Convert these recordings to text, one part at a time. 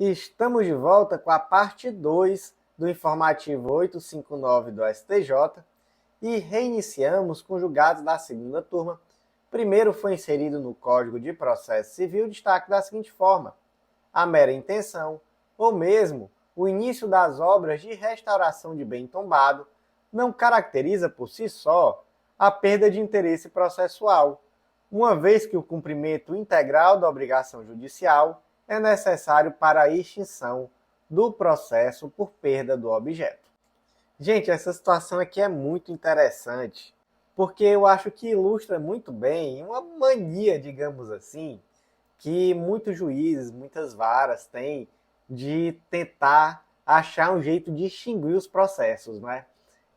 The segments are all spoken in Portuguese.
Estamos de volta com a parte 2 do informativo 859 do STJ e reiniciamos com julgados da segunda turma. Primeiro foi inserido no Código de Processo Civil o destaque da seguinte forma: a mera intenção, ou mesmo o início das obras de restauração de bem tombado, não caracteriza por si só a perda de interesse processual, uma vez que o cumprimento integral da obrigação judicial é necessário para a extinção do processo por perda do objeto. Gente, essa situação aqui é muito interessante, porque eu acho que ilustra muito bem uma mania, digamos assim, que muitos juízes, muitas varas têm de tentar achar um jeito de extinguir os processos, não é?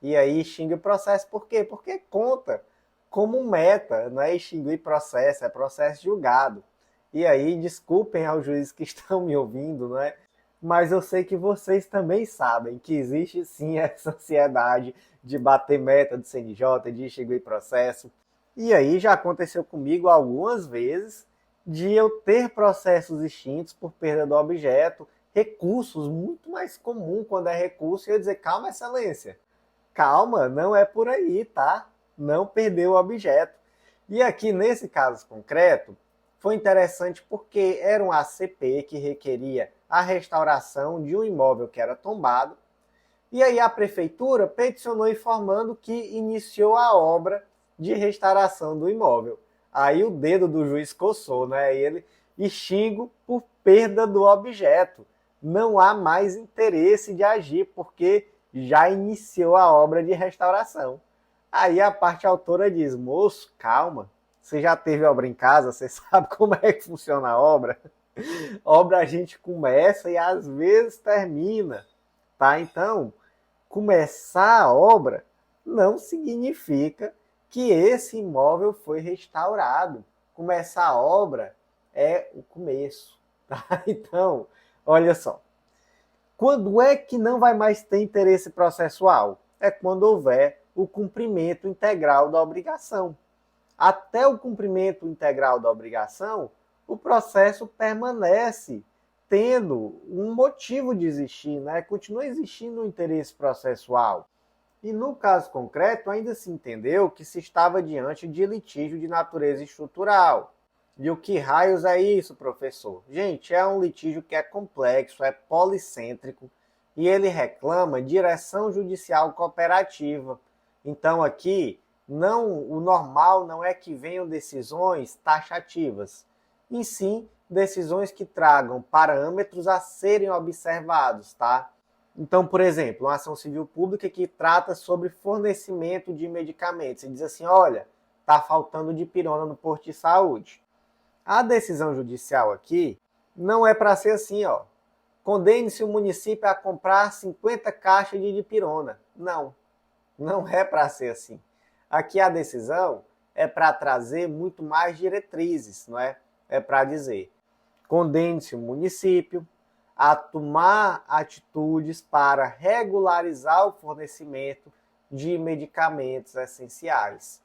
E aí extingue o processo por quê? Porque conta como meta, não é extinguir processo, é processo julgado. E aí, desculpem aos juízes que estão me ouvindo, não é? Mas eu sei que vocês também sabem que existe sim essa ansiedade de bater meta do CNJ, de extinguir processo. E aí já aconteceu comigo algumas vezes de eu ter processos extintos por perda do objeto, recursos, muito mais comum quando é recurso, e eu dizer, calma, excelência, calma, não é por aí, tá? Não perdeu o objeto. E aqui, nesse caso concreto, foi interessante porque era um ACP que requeria a restauração de um imóvel que era tombado, e aí a prefeitura peticionou informando que iniciou a obra de restauração do imóvel. Aí o dedo do juiz coçou, né? E ele extingo por perda do objeto. Não há mais interesse de agir, porque já iniciou a obra de restauração. Aí a parte autora diz, moço, calma, você já teve obra em casa, você sabe como é que funciona a obra? Obra a gente começa e às vezes termina, tá? Então, começar a obra não significa que esse imóvel foi restaurado. Começar a obra é o começo, tá? Então, olha só. Quando é que não vai mais ter interesse processual? É quando houver o cumprimento integral da obrigação. Até o cumprimento integral da obrigação, o processo permanece tendo um motivo de existir, né? Continua existindo um interesse processual. E no caso concreto, ainda se entendeu que se estava diante de litígio de natureza estrutural. E o que raios é isso, professor? Gente, é um litígio que é complexo, é policêntrico, e ele reclama direção judicial cooperativa. Então aqui, o normal não é que venham decisões taxativas, e sim decisões que tragam parâmetros a serem observados, tá? Então, por exemplo, uma ação civil pública que trata sobre fornecimento de medicamentos e diz assim, olha, está faltando dipirona no posto de saúde. A decisão judicial aqui não é para ser assim, ó. Condene-se o município a comprar 50 caixas de dipirona. Não, não é para ser assim. Aqui a decisão é para trazer muito mais diretrizes, não é? É para dizer, condene-se o município a tomar atitudes para regularizar o fornecimento de medicamentos essenciais.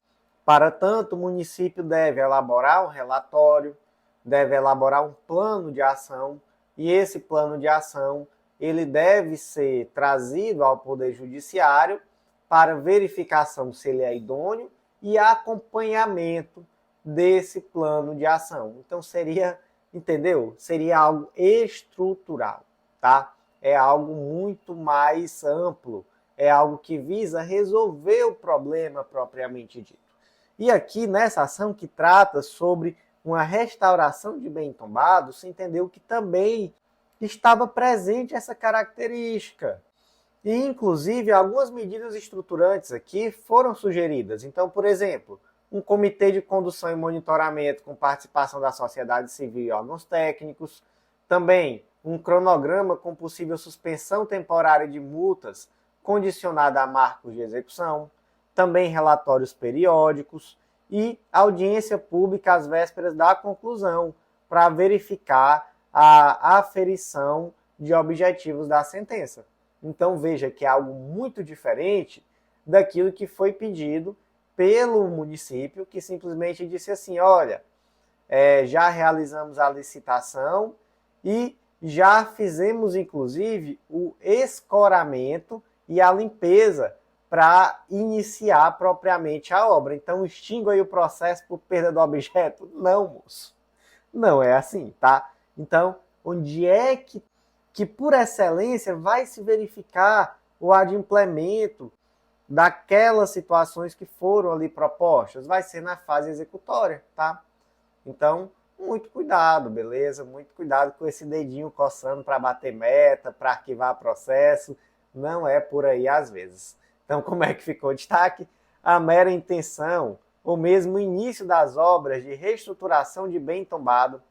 Para tanto, o município deve elaborar um relatório, deve elaborar um plano de ação, e esse plano de ação ele deve ser trazido ao Poder Judiciário para verificação se ele é idôneo e acompanhamento desse plano de ação. Então seria, entendeu? Seria algo estrutural, tá? É algo muito mais amplo, é algo que visa resolver o problema propriamente dito. E aqui nessa ação que trata sobre uma restauração de bem tombado, se entendeu que também estava presente essa característica. E, inclusive, algumas medidas estruturantes aqui foram sugeridas. Então, por exemplo, um comitê de condução e monitoramento com participação da sociedade civil e órgãos técnicos, também um cronograma com possível suspensão temporária de multas condicionada a marcos de execução, também relatórios periódicos e audiência pública às vésperas da conclusão, para verificar a aferição de objetivos da sentença. Então veja que é algo muito diferente daquilo que foi pedido pelo município, que simplesmente disse assim, olha, já realizamos a licitação e Já fizemos, inclusive, o escoramento e a limpeza para iniciar propriamente a obra. Então, extingo aí o processo por perda do objeto? Não, moço. Não é assim, tá? Então, onde é que por excelência vai se verificar o adimplemento daquelas situações que foram ali propostas? Vai ser na fase executória, tá? Então, muito cuidado, beleza? Muito cuidado com esse dedinho coçando para bater meta, para arquivar processo. Não é por aí às vezes. Então, como é que ficou o destaque? A mera intenção, ou mesmo o início das obras de reestruturação de bem tombado,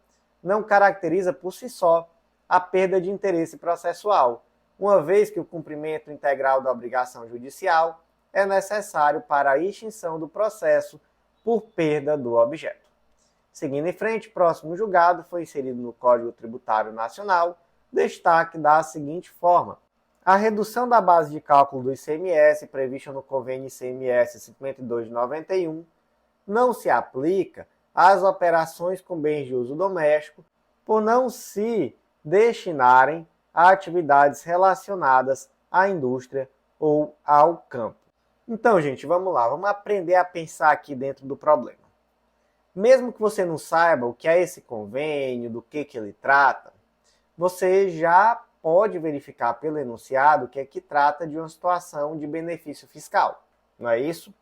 não caracteriza por si só a perda de interesse processual, uma vez que o cumprimento integral da obrigação judicial é necessário para a extinção do processo por perda do objeto. Seguindo em frente, próximo julgado foi inserido no Código Tributário Nacional destaque da seguinte forma: a redução da base de cálculo do ICMS prevista no convênio ICMS 52 de 91 não se aplica às operações com bens de uso doméstico por não se destinarem a atividades relacionadas à indústria ou ao campo. Então, gente, vamos lá, vamos aprender a pensar aqui dentro do problema. Mesmo que você não saiba o que é esse convênio, do que ele trata, você já pode verificar pelo enunciado que trata de uma situação de benefício fiscal, não é isso?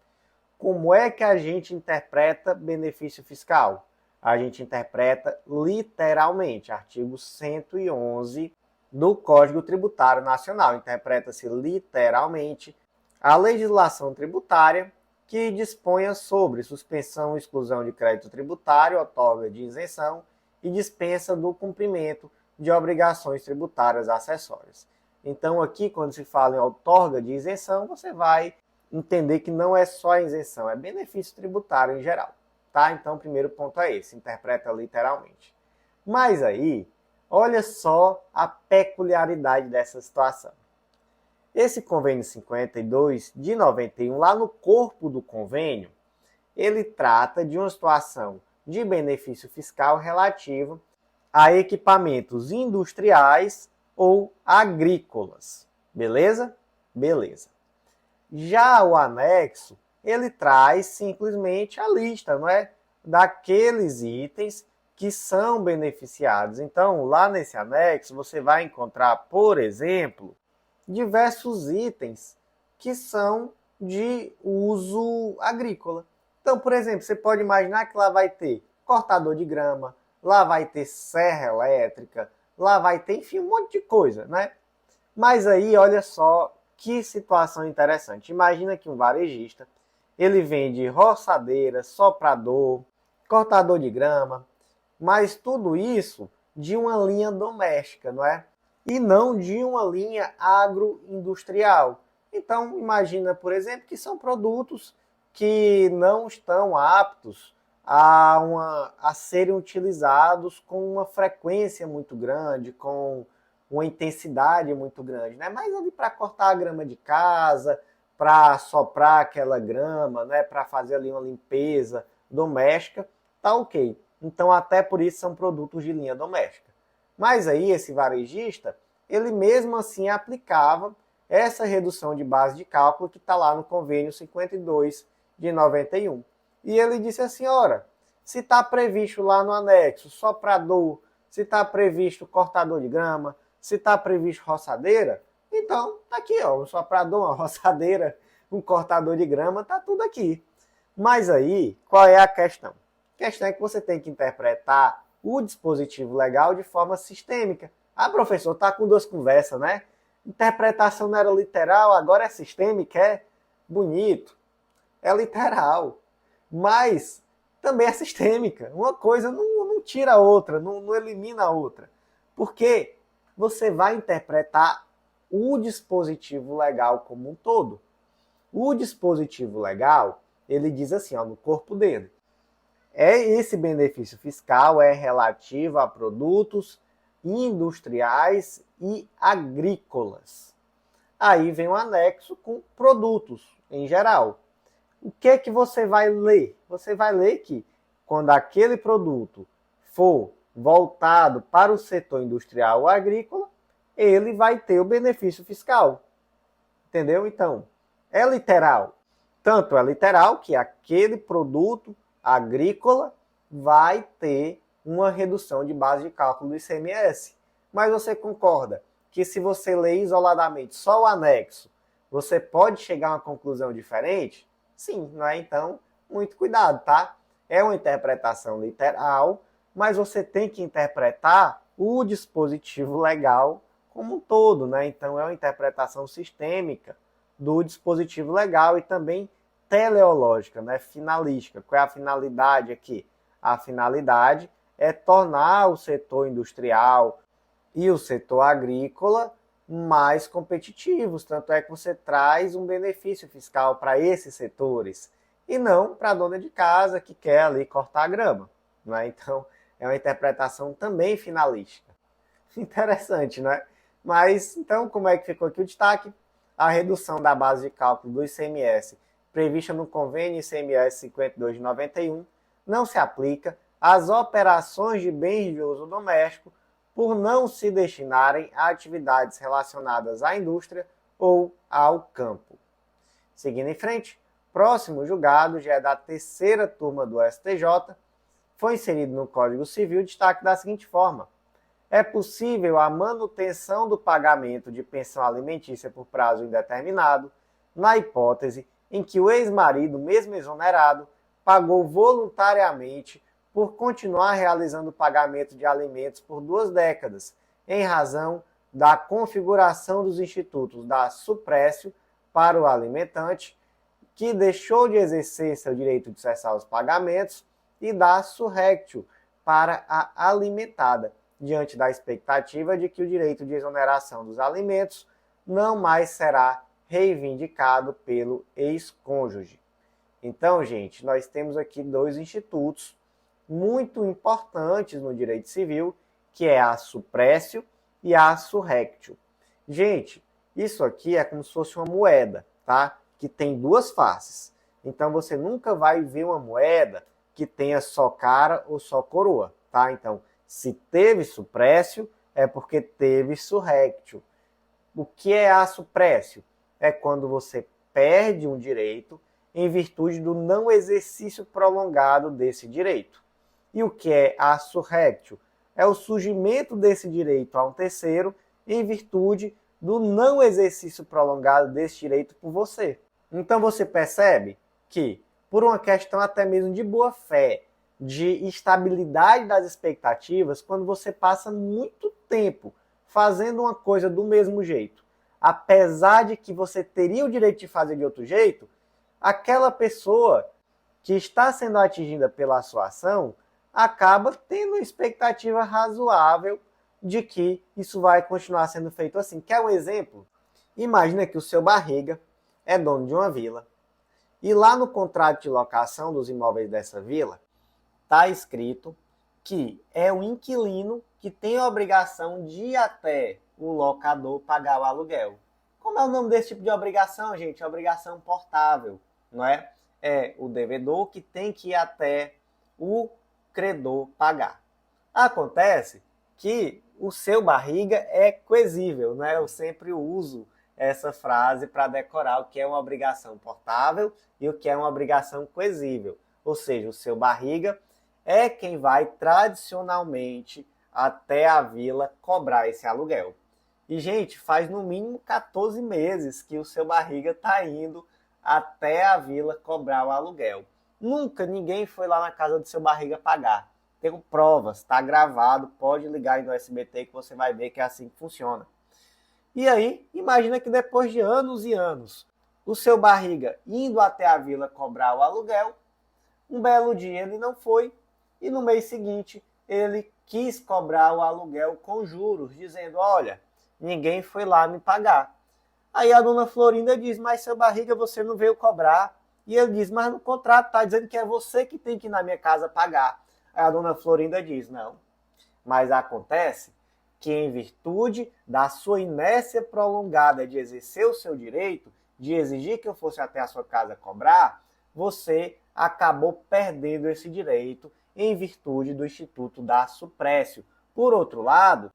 Como é que a gente interpreta benefício fiscal? A gente interpreta literalmente, artigo 111 do Código Tributário Nacional. Interpreta-se literalmente a legislação tributária que disponha sobre suspensão ou exclusão de crédito tributário, outorga de isenção e dispensa do cumprimento de obrigações tributárias acessórias. Então, aqui, quando se fala em outorga de isenção, você vai entender que não é só a isenção, é benefício tributário em geral. Tá? Então, o primeiro ponto é esse, interpreta literalmente. Mas aí, olha só a peculiaridade dessa situação. Esse convênio 52 de 91, lá no corpo do convênio, ele trata de uma situação de benefício fiscal relativo a equipamentos industriais ou agrícolas. Beleza? Beleza. Já o anexo, ele traz simplesmente a lista, não é? Daqueles itens que são beneficiados. Então, lá nesse anexo, você vai encontrar, por exemplo, diversos itens que são de uso agrícola. Então, por exemplo, você pode imaginar que lá vai ter cortador de grama, lá vai ter serra elétrica, lá vai ter, enfim, um monte de coisa, né? Mas aí, olha só que situação interessante. Imagina que um varejista, ele vende roçadeira, soprador, cortador de grama, mas tudo isso de uma linha doméstica, não é? E não de uma linha agroindustrial. Então, imagina, por exemplo, que são produtos que não estão aptos a serem utilizados com uma frequência muito grande, com uma intensidade muito grande, né? Mas ali para cortar a grama de casa, para soprar aquela grama, né? Para fazer ali uma limpeza doméstica, tá ok. Então, até por isso são produtos de linha doméstica. Mas aí esse varejista, ele mesmo assim aplicava essa redução de base de cálculo que está lá no convênio 52 de 91. E ele disse assim, ora, se está previsto lá no anexo soprador, se está previsto cortador de grama, se está previsto roçadeira, então tá aqui, ó, um soprador, uma roçadeira, um cortador de grama, tá tudo aqui. Mas aí, qual é a questão? A questão é que você tem que interpretar o dispositivo legal de forma sistêmica. Ah, professor, tá com duas conversas, né? Interpretação não era literal, agora é sistêmica, é bonito. É literal. Mas também é sistêmica. Uma coisa não tira a outra, não elimina a outra. Porque você vai interpretar o dispositivo legal como um todo. O dispositivo legal, ele diz assim, ó, no corpo dele. Esse benefício fiscal é relativo a produtos industriais e agrícolas. Aí vem um anexo com produtos em geral. O que é que você vai ler? Você vai ler que quando aquele produto for voltado para o setor industrial ou agrícola, ele vai ter o benefício fiscal. Entendeu? Então, é literal. Tanto é literal que aquele produto agrícola vai ter uma redução de base de cálculo do ICMS. Mas você concorda que se você ler isoladamente só o anexo, você pode chegar a uma conclusão diferente? Sim, não é? Então, muito cuidado, tá? É uma interpretação literal, mas você tem que interpretar o dispositivo legal como um todo, né? Então, é uma interpretação sistêmica do dispositivo legal e também teleológica, né? Finalística. Qual é a finalidade aqui? A finalidade é tornar o setor industrial e o setor agrícola mais competitivos. Tanto é que você traz um benefício fiscal para esses setores e não para a dona de casa que quer ali cortar a grama. Né? Então, é uma interpretação também finalística. Interessante, né? Mas, então, como é que ficou aqui o destaque? A redução da base de cálculo do ICMS prevista no convênio ICMS 52 de 91 não se aplica às operações de bens de uso doméstico por não se destinarem a atividades relacionadas à indústria ou ao campo. Seguindo em frente, próximo julgado já é da terceira turma do STJ, foi inserido no Código Civil destaque da seguinte forma: é possível a manutenção do pagamento de pensão alimentícia por prazo indeterminado, na hipótese em que o ex-marido, mesmo exonerado, pagou voluntariamente por continuar realizando o pagamento de alimentos por 2 décadas, em razão da configuração dos institutos da suprécio para o alimentante, que deixou de exercer seu direito de cessar os pagamentos, e da surrectio para a alimentada, diante da expectativa de que o direito de exoneração dos alimentos não mais será reivindicado pelo ex-cônjuge. Então, gente, nós temos aqui 2 institutos muito importantes no direito civil, que é a suprécio e a surrectio. Gente, isso aqui é como se fosse uma moeda, tá? Que tem 2 faces. Então, você nunca vai ver uma moeda que tenha só cara ou só coroa, tá? Então, se teve suprécio, é porque teve surrectio. O que é a suprécio? É quando você perde um direito em virtude do não exercício prolongado desse direito. E o que é a surrectio? É o surgimento desse direito a um terceiro em virtude do não exercício prolongado desse direito por você. Então você percebe que, por uma questão até mesmo de boa-fé, de estabilidade das expectativas, quando você passa muito tempo fazendo uma coisa do mesmo jeito, apesar de que você teria o direito de fazer de outro jeito, aquela pessoa que está sendo atingida pela sua ação acaba tendo uma expectativa razoável de que isso vai continuar sendo feito assim. Quer um exemplo? Imagina que o seu barriga é dono de uma vila e lá no contrato de locação dos imóveis dessa vila está escrito que é o inquilino que tem a obrigação de ir até o locador pagar o aluguel. Como é o nome desse tipo de obrigação, gente? É obrigação portável, não é? É o devedor que tem que ir até o credor pagar. Acontece que o seu barriga é coesível, né? Eu sempre uso essa frase para decorar o que é uma obrigação portável e o que é uma obrigação coesível. Ou seja, o seu barriga é quem vai tradicionalmente até a vila cobrar esse aluguel. E, gente, faz no mínimo 14 meses que o seu barriga está indo até a vila cobrar o aluguel. Nunca ninguém foi lá na casa do seu barriga pagar. Tenho provas, está gravado, pode ligar aí no SBT que você vai ver que é assim que funciona. E aí, imagina que depois de anos e anos, o seu barriga indo até a vila cobrar o aluguel, um belo dia ele não foi, e no mês seguinte ele quis cobrar o aluguel com juros, dizendo, olha, ninguém foi lá me pagar. Aí a dona Florinda diz, mas seu barriga você não veio cobrar. E ele diz, mas no contrato está dizendo que é você que tem que ir na minha casa pagar. Aí a dona Florinda diz, não. Mas acontece que em virtude da sua inércia prolongada de exercer o seu direito, de exigir que eu fosse até a sua casa cobrar, você acabou perdendo esse direito em virtude do Instituto da Suprécio. Por outro lado,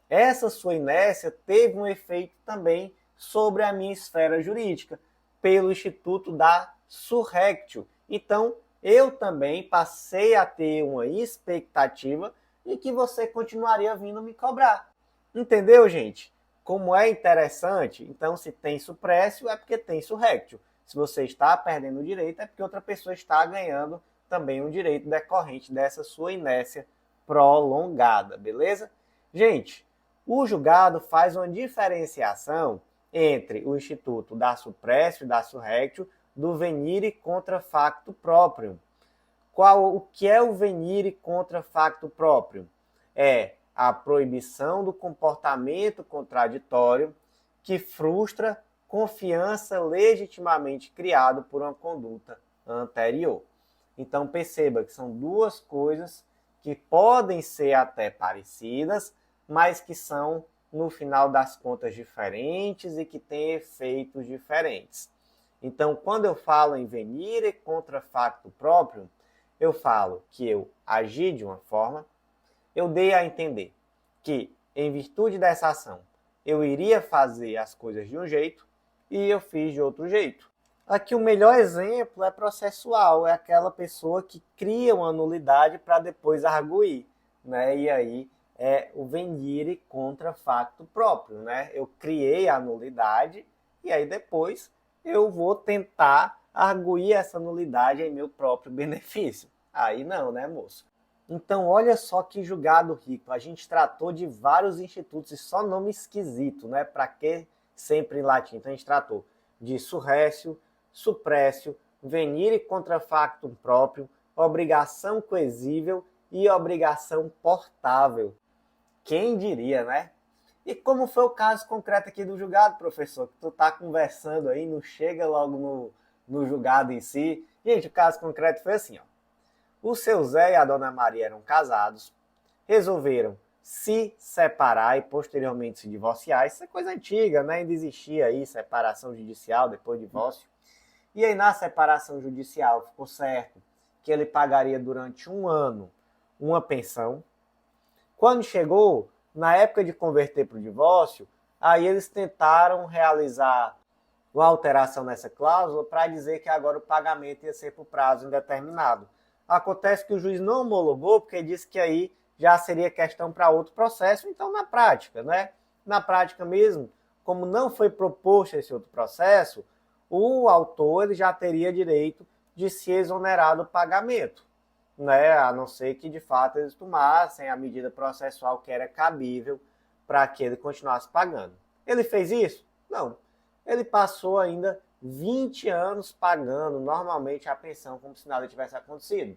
essa sua inércia teve um efeito também sobre a minha esfera jurídica, pelo Instituto da Surrectio. Então, eu também passei a ter uma expectativa de que você continuaria vindo me cobrar. Entendeu, gente? Como é interessante? Então, se tem suprécio, é porque tem surrectio. Se você está perdendo o direito, é porque outra pessoa está ganhando também um direito decorrente dessa sua inércia prolongada, beleza? Gente, o julgado faz uma diferenciação entre o Instituto da Suprécio e da Surrectio do venire contra facto próprio. O que é o venire contra facto próprio? É a proibição do comportamento contraditório que frustra confiança legitimamente criada por uma conduta anterior. Então perceba que são duas coisas que podem ser até parecidas, mas que são, no final das contas, diferentes e que têm efeitos diferentes. Então, quando eu falo em venire contra facto próprio, eu falo que eu agi de uma forma, eu dei a entender que, em virtude dessa ação, eu iria fazer as coisas de um jeito e eu fiz de outro jeito. Aqui o melhor exemplo é processual, é aquela pessoa que cria uma nulidade para depois arguir, né? E aí é o venire contra facto próprio, né? Eu criei a nulidade e aí depois eu vou tentar arguir essa nulidade em meu próprio benefício. Aí não, né, moço? Então, olha só que julgado rico. A gente tratou de vários institutos e só nome esquisito, né? Para que sempre em latim? Então, a gente tratou de surrécio, suprécio, venire contra factum próprio, obrigação coexível e obrigação portável. Quem diria, né? E como foi o caso concreto aqui do julgado, professor? Que tu tá conversando aí, não chega logo no julgado em si. Gente, o caso concreto foi assim, ó. O seu Zé e a dona Maria eram casados, resolveram se separar e posteriormente se divorciar. Isso é coisa antiga, né? Ainda existia aí separação judicial depois do divórcio. E aí na separação judicial ficou certo que ele pagaria durante 1 ano uma pensão. Quando chegou na época de converter para o divórcio, aí eles tentaram realizar uma alteração nessa cláusula para dizer que agora o pagamento ia ser por prazo indeterminado. Acontece que o juiz não homologou, porque disse que aí já seria questão para outro processo. Então, na prática, né? Na prática mesmo, como não foi proposto esse outro processo, o autor ele já teria direito de se exonerar do pagamento, né? A não ser que, de fato, eles tomassem a medida processual que era cabível para que ele continuasse pagando. Ele fez isso? Não. Ele passou ainda 20 anos pagando normalmente a pensão como se nada tivesse acontecido.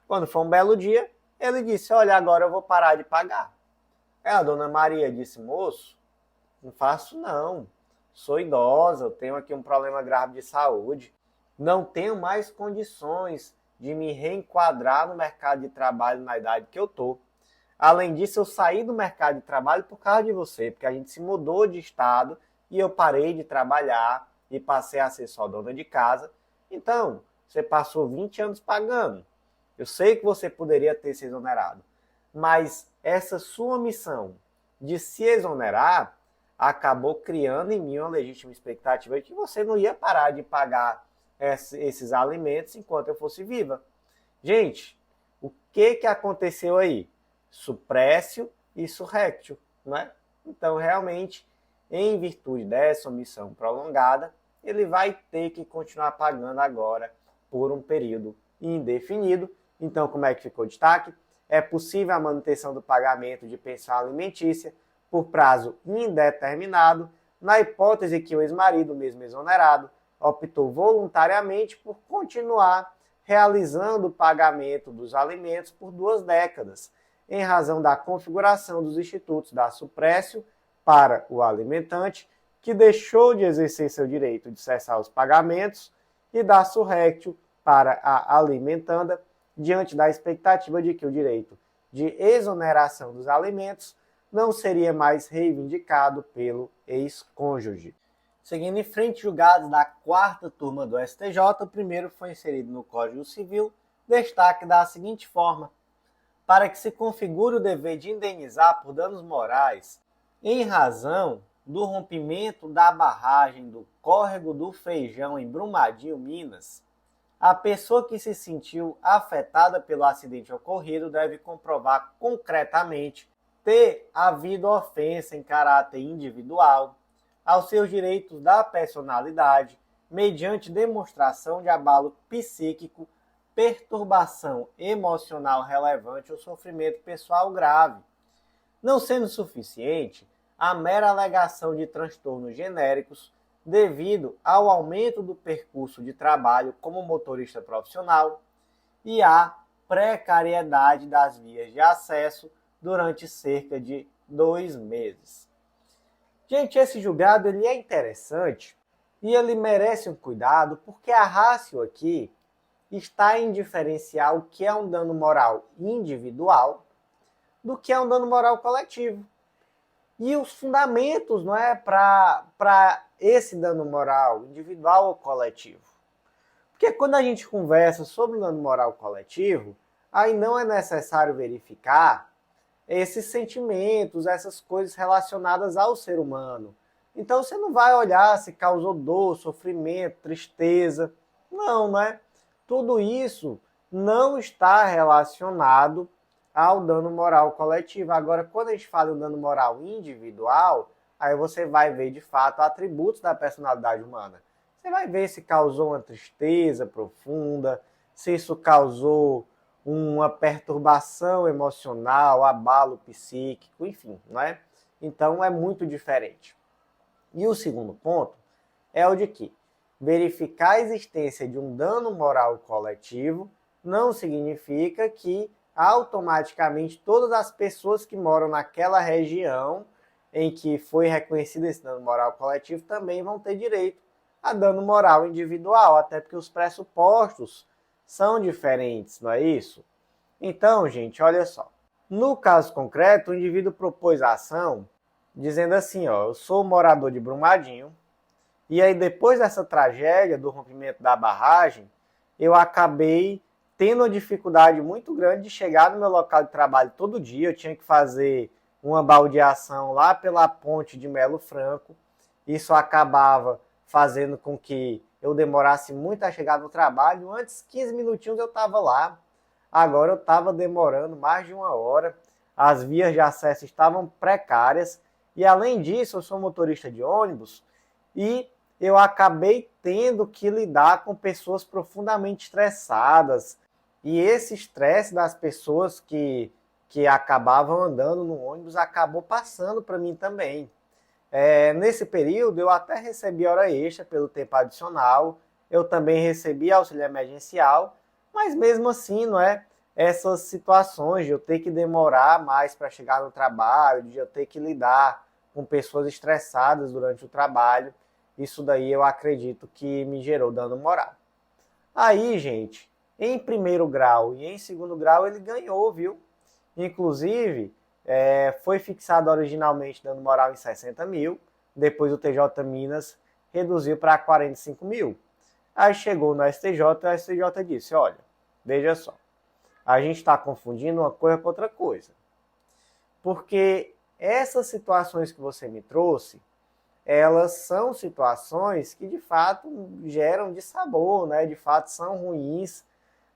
Quando foi um belo dia, ele disse, olha, agora eu vou parar de pagar. Aí a dona Maria disse, moço, não faço não, sou idosa, eu tenho aqui um problema grave de saúde, não tenho mais condições de me reenquadrar no mercado de trabalho na idade que eu estou. Além disso, eu saí do mercado de trabalho por causa de você, porque a gente se mudou de estado e eu parei de trabalhar e passei a ser só dona de casa. Então, você passou 20 anos pagando. Eu sei que você poderia ter se exonerado, mas essa sua missão de se exonerar acabou criando em mim uma legítima expectativa de que você não ia parar de pagar esses alimentos enquanto eu fosse viva. Gente, o que aconteceu aí? Suprécio e surrécio, né? Então, realmente, em virtude dessa omissão prolongada, ele vai ter que continuar pagando agora por um período indefinido. Então, como é que ficou o destaque? É possível a manutenção do pagamento de pensão alimentícia por prazo indeterminado, na hipótese que o ex-marido, mesmo exonerado, optou voluntariamente por continuar realizando o pagamento dos alimentos por 2 décadas, em razão da configuração dos institutos da Suprécio para o alimentante, que deixou de exercer seu direito de cessar os pagamentos, e da Surrectio para a alimentanda, diante da expectativa de que o direito de exoneração dos alimentos não seria mais reivindicado pelo ex-cônjuge. Seguindo em frente, julgados da 4ª turma do STJ, o primeiro foi inserido no Código Civil, destaque da seguinte forma: para que se configure o dever de indenizar por danos morais em razão do rompimento da barragem do Córrego do Feijão em Brumadinho, Minas, a pessoa que se sentiu afetada pelo acidente ocorrido deve comprovar concretamente ter havido ofensa em caráter individual aos seus direitos da personalidade, mediante demonstração de abalo psíquico, perturbação emocional relevante ou sofrimento pessoal grave. Não sendo suficiente a mera alegação de transtornos genéricos devido ao aumento do percurso de trabalho como motorista profissional e à precariedade das vias de acesso durante cerca de 2 meses. Gente, esse julgado ele é interessante e ele merece um cuidado porque a ratio aqui está em diferenciar o que é um dano moral individual do que é um dano moral coletivo. E os fundamentos, não é, para esse dano moral individual ou coletivo. Porque quando a gente conversa sobre o dano moral coletivo, aí não é necessário verificar esses sentimentos, essas coisas relacionadas ao ser humano. Então você não vai olhar se causou dor, sofrimento, tristeza. Não é? Tudo isso não está relacionado ao dano moral coletivo. Agora, quando a gente fala em dano moral individual, aí você vai ver de fato atributos da personalidade humana. Você vai ver se causou uma tristeza profunda, se isso causou uma perturbação emocional, abalo psíquico, enfim, não é? Então é muito diferente. E o segundo ponto é o de que verificar a existência de um dano moral coletivo não significa que automaticamente todas as pessoas que moram naquela região em que foi reconhecido esse dano moral coletivo também vão ter direito a dano moral individual, até porque os pressupostos são diferentes, não é isso? Então, gente, olha só. No caso concreto, o indivíduo propôs a ação dizendo assim, ó, eu sou morador de Brumadinho, e aí depois dessa tragédia do rompimento da barragem, eu acabei tendo uma dificuldade muito grande de chegar no meu local de trabalho todo dia. Eu tinha que fazer uma baldeação lá pela ponte de Melo Franco. Isso acabava fazendo com que eu demorasse muito a chegar no trabalho. Antes, 15 minutinhos eu estava lá. Agora eu estava demorando mais de 1 hora. As vias de acesso estavam precárias. E além disso, eu sou motorista de ônibus e eu acabei tendo que lidar com pessoas profundamente estressadas. E esse estresse das pessoas que acabavam andando no ônibus acabou passando para mim também. Nesse período, eu até recebi hora extra pelo tempo adicional, eu também recebi auxílio emergencial, mas mesmo assim, não é? Essas situações de eu ter que demorar mais para chegar no trabalho, de eu ter que lidar com pessoas estressadas durante o trabalho, isso daí eu acredito que me gerou dano moral. Aí, gente, em primeiro grau e em segundo grau ele ganhou, viu? Inclusive, foi fixado originalmente dano moral em 60 mil, depois o TJ Minas reduziu para 45 mil. Aí chegou no STJ e o STJ disse, olha, veja só, a gente está confundindo uma coisa com outra coisa. Porque essas situações que você me trouxe, elas são situações que de fato geram dissabor, né? De fato são ruins,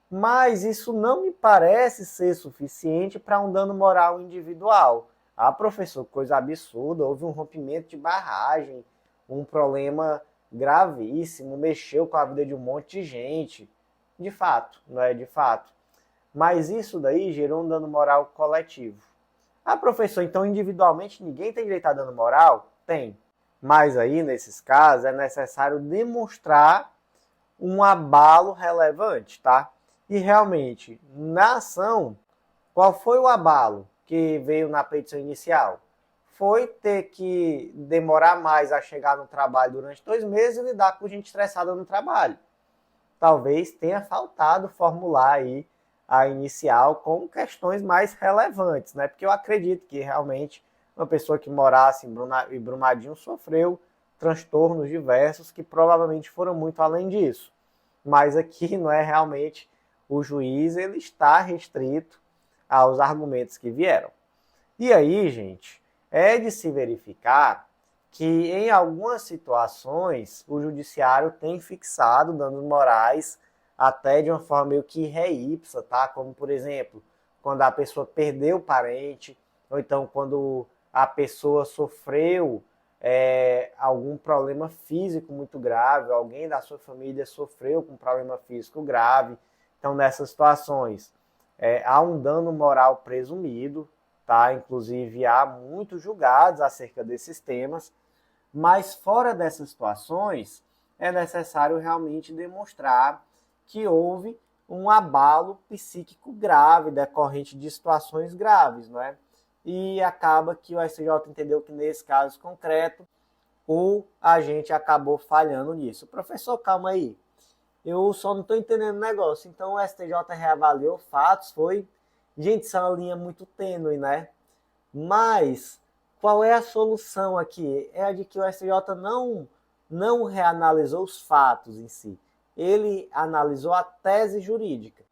mas isso não me parece ser suficiente para um dano moral individual. Ah, professor, coisa absurda, houve um rompimento de barragem, um problema gravíssimo, mexeu com a vida de um monte de gente. De fato, não é de fato. Mas isso daí gerou um dano moral coletivo. Ah, professor, então individualmente ninguém tem direito a dano moral? Tem. Mas aí, nesses casos, é necessário demonstrar um abalo relevante, tá? E realmente, na ação, qual foi o abalo que veio na petição inicial? Foi ter que demorar mais a chegar no trabalho durante 2 meses e lidar com gente estressada no trabalho. Talvez tenha faltado formular aí a inicial com questões mais relevantes, né? Porque eu acredito que realmente uma pessoa que morasse em Brumadinho sofreu transtornos diversos que provavelmente foram muito além disso. Mas aqui não é realmente o juiz ele está restrito aos argumentos que vieram. E aí, gente, é de se verificar que em algumas situações o judiciário tem fixado danos morais até de uma forma meio que ré ipsa, tá? Como, por exemplo, quando a pessoa perdeu o parente, ou então quando a pessoa sofreu algum problema físico muito grave, alguém da sua família sofreu com um problema físico grave. Então, nessas situações, há um dano moral presumido, tá? Inclusive, há muitos julgados acerca desses temas, mas fora dessas situações, é necessário realmente demonstrar que houve um abalo psíquico grave decorrente de situações graves, não é? E acaba que o STJ entendeu que nesse caso concreto, ou a gente acabou falhando nisso. Professor, calma aí. Eu só não estou entendendo o negócio. Então o STJ reavaliou fatos, foi... Gente, isso é uma linha muito tênue, né? Mas qual é a solução aqui? É a de que o STJ não reanalisou os fatos em si. Ele analisou a tese jurídica.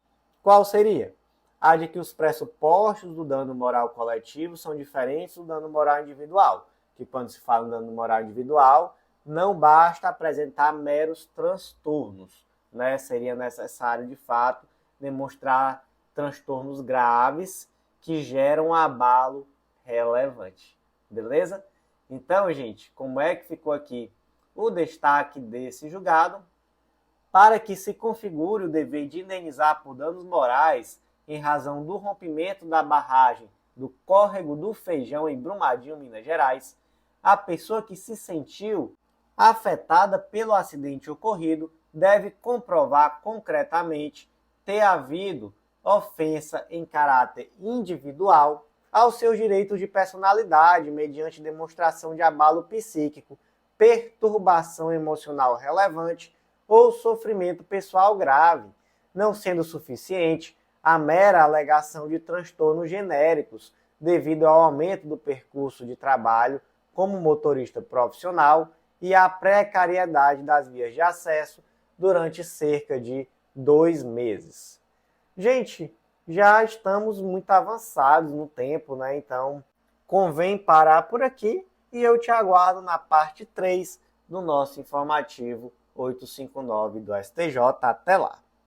Qual seria? A de que os pressupostos do dano moral coletivo são diferentes do dano moral individual. Que quando se fala em dano moral individual, não basta apresentar meros transtornos, né? Seria necessário, de fato, demonstrar transtornos graves que geram abalo relevante. Beleza? Então, gente, como é que ficou aqui o destaque desse julgado? Para que se configure o dever de indenizar por danos morais em razão do rompimento da barragem do córrego do Feijão em Brumadinho, Minas Gerais, a pessoa que se sentiu afetada pelo acidente ocorrido deve comprovar concretamente ter havido ofensa em caráter individual aos seus direitos de personalidade mediante demonstração de abalo psíquico, perturbação emocional relevante ou sofrimento pessoal grave, não sendo suficiente a mera alegação de transtornos genéricos devido ao aumento do percurso de trabalho como motorista profissional e à precariedade das vias de acesso durante cerca de 2 meses. Gente, já estamos muito avançados no tempo, né? Então, convém parar por aqui e eu te aguardo na parte 3 do nosso informativo 859 do STJ. Até lá!